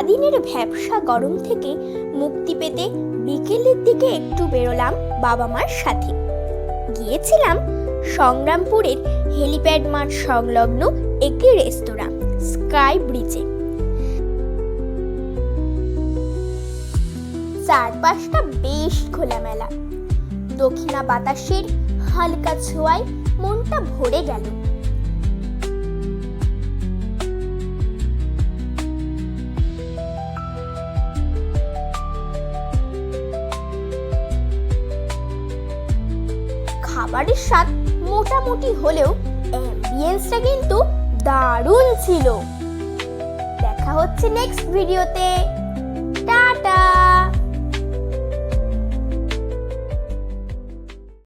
সারাদিনের ভ্যাপসা গরম থেকে মুক্তি পেতে বিকেলের দিকে একটু বেরোলাম বাবা মার সাথে। গিয়েছিলাম সংগ্রামপুরের হেলিপ্যাড মাঠ সংলগ্ন একটি রেস্তোরাঁ স্কাই ব্রিজে। চারপাশটা বেশ খোলামেলা, দক্ষিণা বাতাসের হালকা ছোঁয়ায় মনটা ভরে গেল। খাবারের স্বাদ মোটামুটি হলেও অ্যাম্বিয়েন্সটা কিন্তু দারুণ ছিল। দেখা হচ্ছে নেক্সট ভিডিওতে। টাটা।